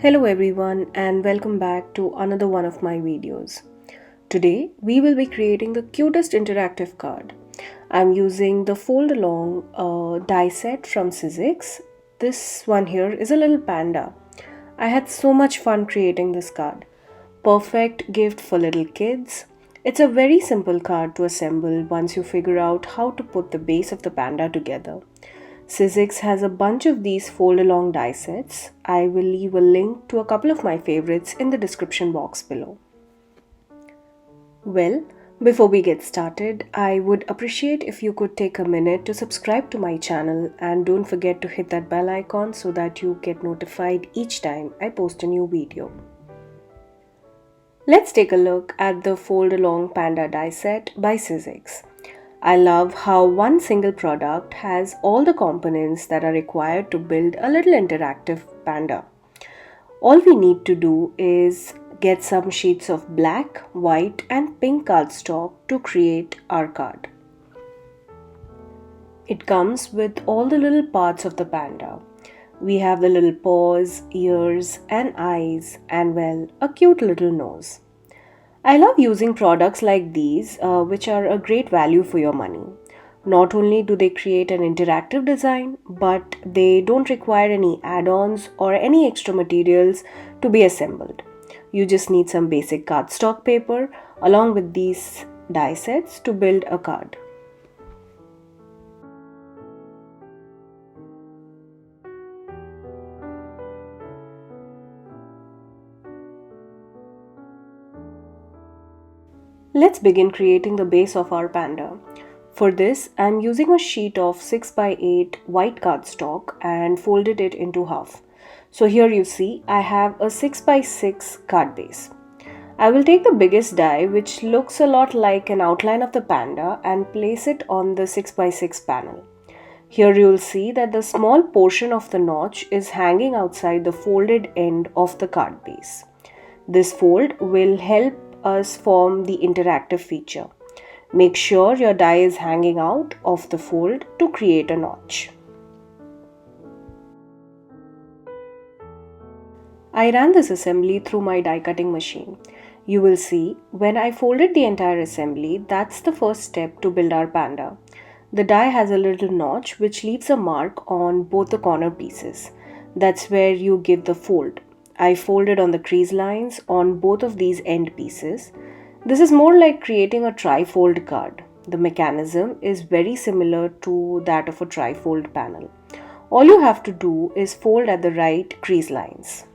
Hello everyone and welcome back to another one of my videos. Today we will be creating the cutest interactive card. I'm using the Fold-a-long die set from Sizzix. This one here is a little panda. I had so much fun creating this card. Perfect gift for little kids. It's a very simple card to assemble once you figure out how to put the base of the panda together. Sizzix has a bunch of these fold-along die sets. I will leave a link to a couple of my favorites in the description box below. Well, before we get started, I would appreciate if you could take a minute to subscribe to my channel and don't forget to hit that bell icon so that you get notified each time I post a new video. Let's take a look at the Fold-along Panda die set by Sizzix. I love how one single product has all the components that are required to build a little interactive panda. All we need to do is get some sheets of black, white and pink cardstock to create our card. It comes with all the little parts of the panda. We have the little paws, ears and eyes and well, a cute little nose. I love using products like these, which are a great value for your money. Not only do they create an interactive design, but they don't require any add-ons or any extra materials to be assembled. You just need some basic cardstock paper along with these die sets to build a card. Let's begin creating the base of our panda. For this, I am using a sheet of 6x8 white cardstock and folded it into half. So here you see I have a 6x6 card base. I will take the biggest die, which looks a lot like an outline of the panda, and place it on the 6x6 panel. Here you will see that the small portion of the notch is hanging outside the folded end of the card base. This fold will help us form the interactive feature. Make sure your die is hanging out of the fold to create a notch. I ran this assembly through my die cutting machine. You will see when I folded the entire assembly, that's the first step to build our panda. The die has a little notch which leaves a mark on both the corner pieces. That's where you give the fold. I folded on the crease lines on both of these end pieces. This is more like creating a tri-fold card. The mechanism is very similar to that of a tri-fold panel. All you have to do is fold at the right crease lines.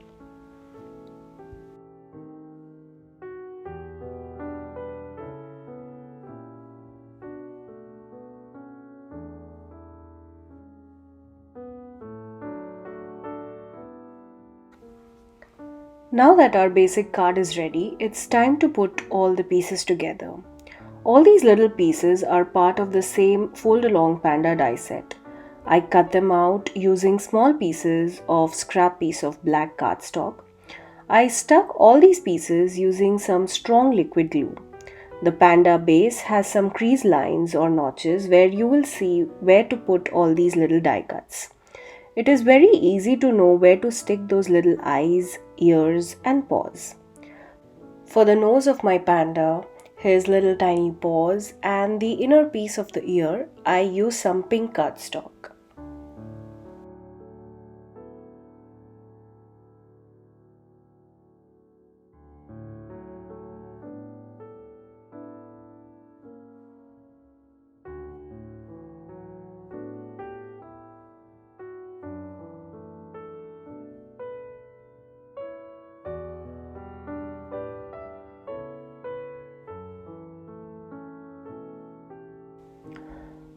Now that our basic card is ready, it's time to put all the pieces together. All these little pieces are part of the same Fold-along Panda die set. I cut them out using small pieces of scrap piece of black cardstock. I stuck all these pieces using some strong liquid glue. The panda base has some crease lines or notches where you will see where to put all these little die cuts. It is very easy to know where to stick those little eyes, ears and paws. For the nose of my panda, his little tiny paws and the inner piece of the ear, I use some pink cardstock.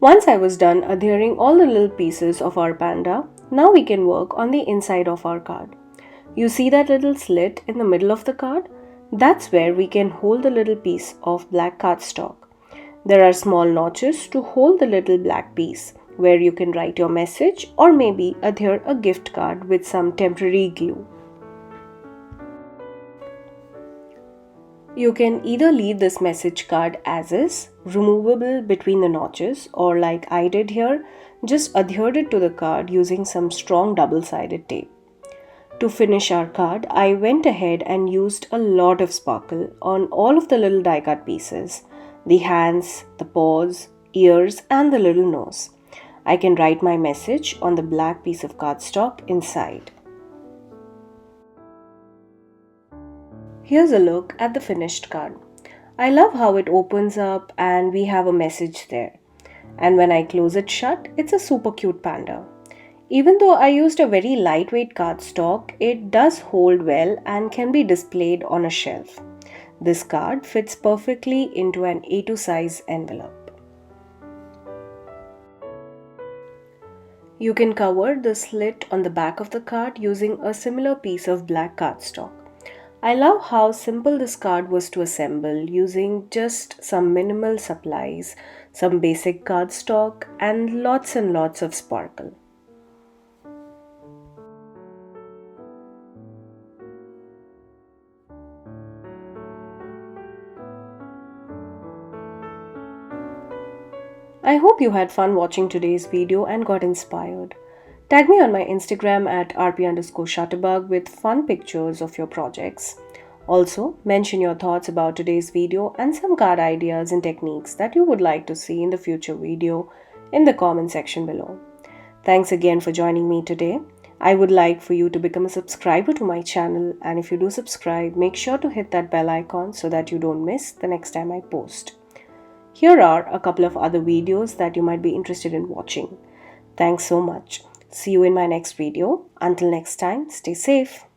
Once I was done adhering all the little pieces of our panda, now we can work on the inside of our card. You see that little slit in the middle of the card? That's where we can hold the little piece of black cardstock. There are small notches to hold the little black piece where you can write your message or maybe adhere a gift card with some temporary glue. You can either leave this message card as is, removable between the notches, or like I did here, just adhere it to the card using some strong double-sided tape. To finish our card, I went ahead and used a lot of sparkle on all of the little die cut pieces, the hands, the paws, ears and the little nose. I can write my message on the black piece of cardstock inside. Here's a look at the finished card. I love how it opens up and we have a message there. And when I close it shut, it's a super cute panda. Even though I used a very lightweight cardstock, it does hold well and can be displayed on a shelf. This card fits perfectly into an A2 size envelope. You can cover the slit on the back of the card using a similar piece of black cardstock. I love how simple this card was to assemble using just some minimal supplies, some basic cardstock and lots of sparkle. I hope you had fun watching today's video and got inspired. Tag me on my Instagram at rp_shutterbug with fun pictures of your projects. Also, mention your thoughts about today's video and some card ideas and techniques that you would like to see in the future video in the comment section below. Thanks again for joining me today. I would like for you to become a subscriber to my channel, and if you do subscribe, make sure to hit that bell icon so that you don't miss the next time I post. Here are a couple of other videos that you might be interested in watching. Thanks so much. See you in my next video. Until next time, stay safe.